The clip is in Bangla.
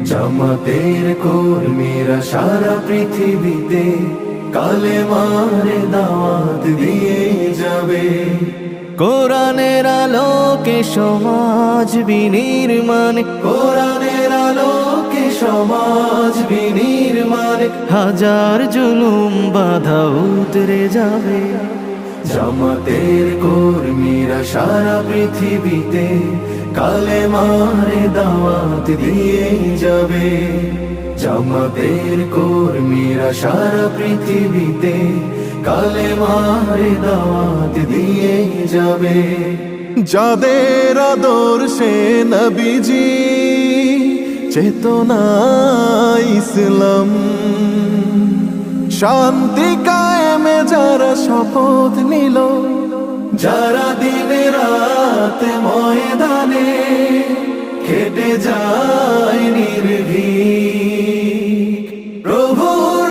জামাতের কর্মীরা সারা পৃথিবীতে কালেমার দাওয়াত দিয়ে যাবে। কোরআনের আলোকে সমাজ বিনির্মাণ, কোরআনের আলোকে সমাজ বিনির্মাণ, হাজার জুলুম বাধা উতরে যাবে। জামাতের কর্মীরা সারা পৃথিবীতে কালেমার দাওয়াত দিয়ে যাবে। জামাতের কর্মীরা সারা পৃথিবীতে কালেমার দাওয়াত দিয়ে যাবে। যাদের আদর্শে নবীজি চেতনা ইসলাম, শান্তি কায়েমে যারা শপথ নিল, যারা দিনে রাত ময়দানে খেটে যায়